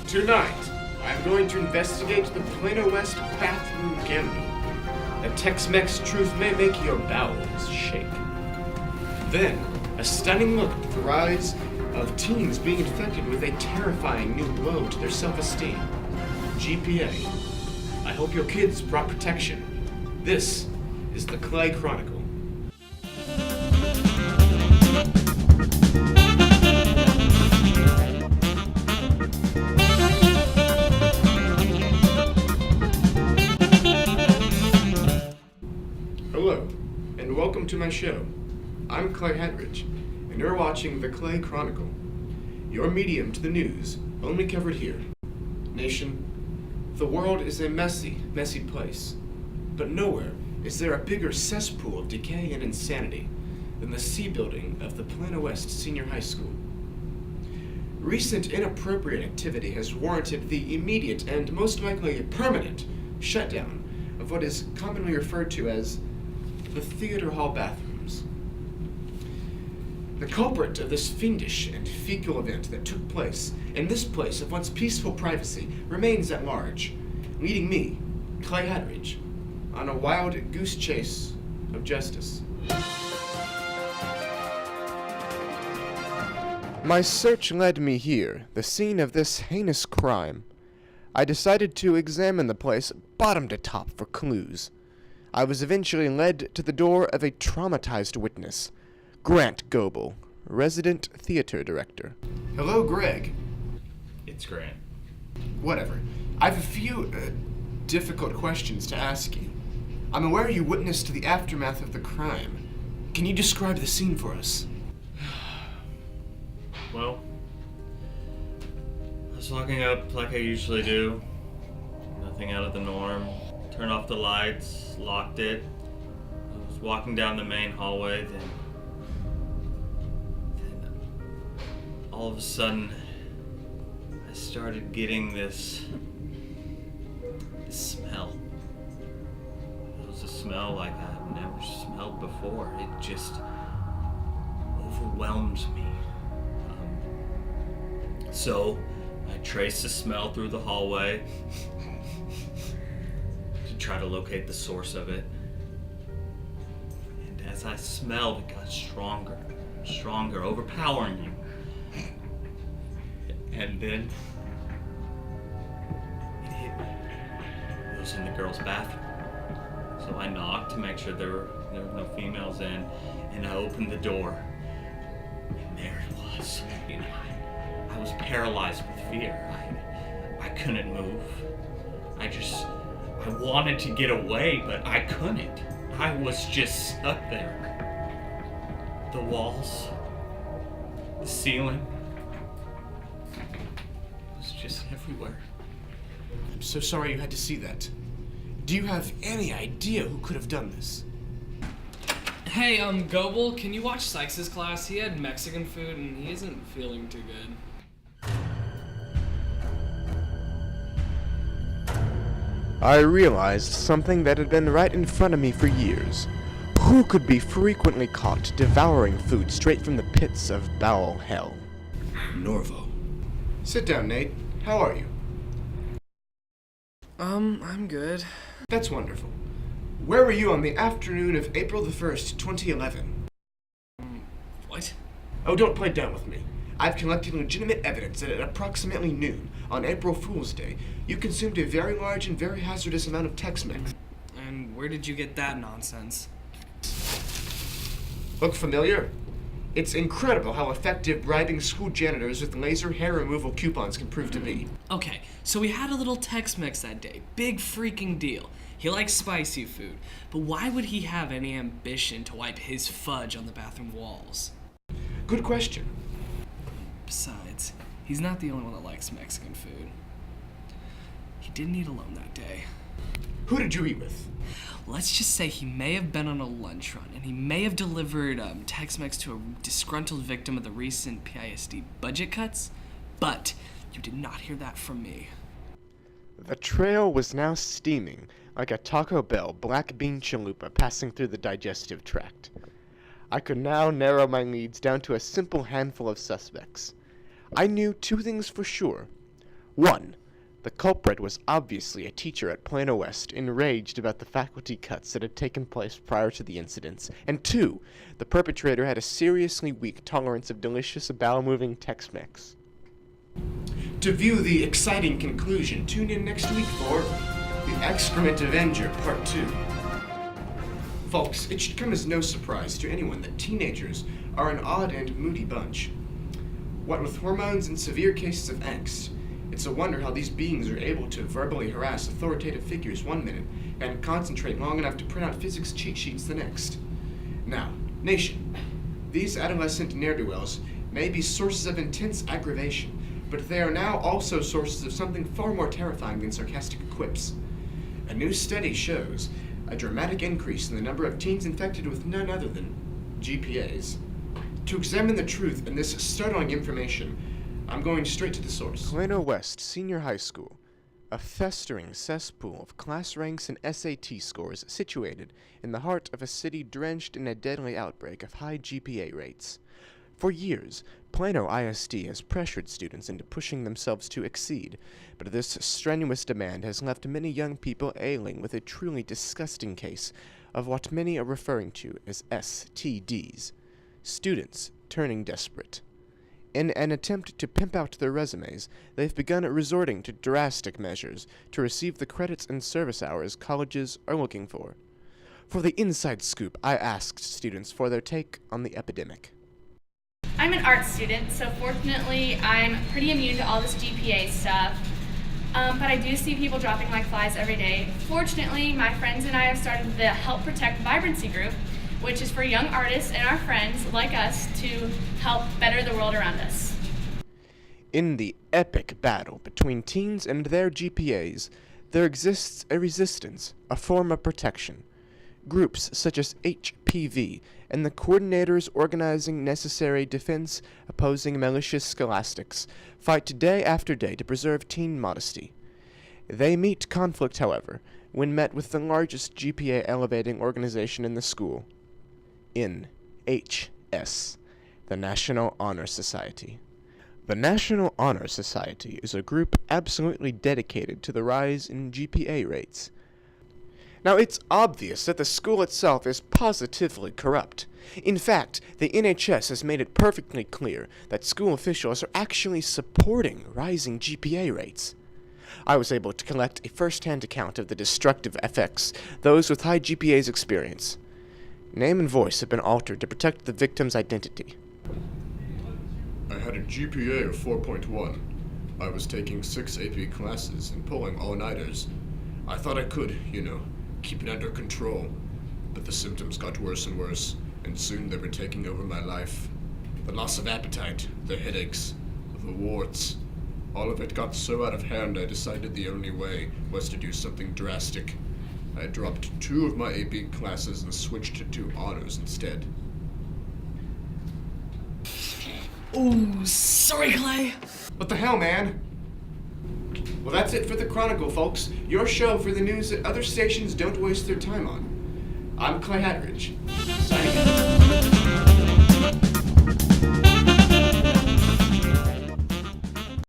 Tonight, I'm going to investigate the Plano West bathroom scandal. A Tex-Mex truth may make your bowels shake. Then, a stunning look at the rise of teens being infected with a terrifying new blow to their self-esteem. GPA. I hope your kids brought protection. This is the Clay Chronicle. Hello, and welcome to my show. I'm Clay Hatridge, and you're watching the Clay Chronicle, your medium to the news, only covered here. Nation, the world is a messy, messy place, but nowhere is there a bigger cesspool of decay and insanity than the C building of the Plano West Senior High School. Recent inappropriate activity has warranted the immediate and most likely permanent shutdown of what is commonly referred to as the theater hall bathrooms. The culprit of this fiendish and fecal event that took place in this place of once peaceful privacy remains at large, leading me, Clay Hatridge, on a wild goose chase of justice. My search led me here, the scene of this heinous crime. I decided to examine the place bottom to top for clues. I was eventually led to the door of a traumatized witness, Grant Goebel, resident theater director. Hello, Greg. It's Grant. Whatever. I have a few difficult questions to ask you. I'm aware you witnessed the aftermath of the crime. Can you describe the scene for us? Well, I was walking up like I usually do. Nothing out of the norm. Turned off the lights, locked it. I was walking down the main hallway, then all of a sudden, I started getting this smell. It was a smell like I've never smelled before. It just overwhelmed me. So I traced the smell through the hallway to try to locate the source of it. And as I smelled, it got stronger, stronger, overpowering me. And then it hit me. It was in the girls' bathroom. So I knocked to make sure there were no females in, and I opened the door, and there it was. You know, I was paralyzed with fear. I couldn't move. I wanted to get away, but I couldn't. I was just stuck there. The walls, the ceiling, it was just everywhere. I'm so sorry you had to see that. Do you have any idea who could have done this? Hey, Goebel, can you watch Sykes' class? He had Mexican food and he isn't feeling too good. I realized something that had been right in front of me for years. Who could be frequently caught devouring food straight from the pits of bowel hell? Norvo. Sit down, Nate. How are you? I'm good. That's wonderful. Where were you on the afternoon of April the 1st, 2011? What? Oh, don't play dumb with me. I've collected legitimate evidence that at approximately noon on April Fool's Day, you consumed a very large and very hazardous amount of Tex-Mex. And where did you get that nonsense? Look familiar? It's incredible how effective bribing school janitors with laser hair removal coupons can prove to be. Okay, so we had a little Tex-Mex that day. Big freaking deal. He likes spicy food. But why would he have any ambition to wipe his fudge on the bathroom walls? Good question. Besides, he's not the only one that likes Mexican food. He didn't eat alone that day. Who did you eat with? Let's just say he may have been on a lunch run, and he may have delivered Tex-Mex to a disgruntled victim of the recent PISD budget cuts, but you did not hear that from me. The trail was now steaming like a Taco Bell black bean chalupa passing through the digestive tract. I could now narrow my leads down to a simple handful of suspects. I knew two things for sure. 1. The culprit was obviously a teacher at Plano West, enraged about the faculty cuts that had taken place prior to the incidents. And 2. The perpetrator had a seriously weak tolerance of delicious, bowel-moving Tex-Mex. To view the exciting conclusion, tune in next week for The Excrement Avenger Part 2. Folks, it should come as no surprise to anyone that teenagers are an odd and moody bunch. What with hormones and severe cases of angst, it's a wonder how these beings are able to verbally harass authoritative figures one minute and concentrate long enough to print out physics cheat sheets the next. Now, nation, these adolescent ne'er-do-wells may be sources of intense aggravation, but they are now also sources of something far more terrifying than sarcastic quips. A new study shows a dramatic increase in the number of teens infected with none other than GPAs. To examine the truth in this startling information, I'm going straight to the source. Plano West Senior High School, a festering cesspool of class ranks and SAT scores situated in the heart of a city drenched in a deadly outbreak of high GPA rates. For years, Plano ISD has pressured students into pushing themselves to exceed, but this strenuous demand has left many young people ailing with a truly disgusting case of what many are referring to as STDs, students turning desperate. In an attempt to pimp out their resumes, they've begun resorting to drastic measures to receive the credits and service hours colleges are looking for. For the inside scoop, I asked students for their take on the epidemic. I'm an art student, so fortunately I'm pretty immune to all this GPA stuff. But I do see people dropping like flies every day. Fortunately, my friends and I have started the Help Protect Vibrancy group, which is for young artists and our friends like us to help better the world around us. In the epic battle between teens and their GPAs, there exists a resistance, a form of protection. Groups such as HPV and the coordinators organizing necessary defense opposing malicious scholastics fight day after day to preserve teen modesty. They meet conflict, however, when met with the largest GPA elevating organization in the school, NHS, the National Honor Society. The National Honor Society is a group absolutely dedicated to the rise in GPA rates. Now, it's obvious that the school itself is positively corrupt. In fact, the NHS has made it perfectly clear that school officials are actually supporting rising GPA rates. I was able to collect a first-hand account of the destructive effects those with high GPAs experience. Name and voice have been altered to protect the victim's identity. I had a GPA of 4.1. I was taking 6 AP classes and pulling all-nighters. I thought I could, keep it under control. But the symptoms got worse and worse, and soon they were taking over my life. The loss of appetite, the headaches, the warts. All of it got so out of hand I decided the only way was to do something drastic. I dropped 2 of my AP classes and switched to honors instead. Oh, sorry, Clay. What the hell, man? Well, that's it for the Chronicle, folks. Your show for the news that other stations don't waste their time on. I'm Clay Hatridge, signing out.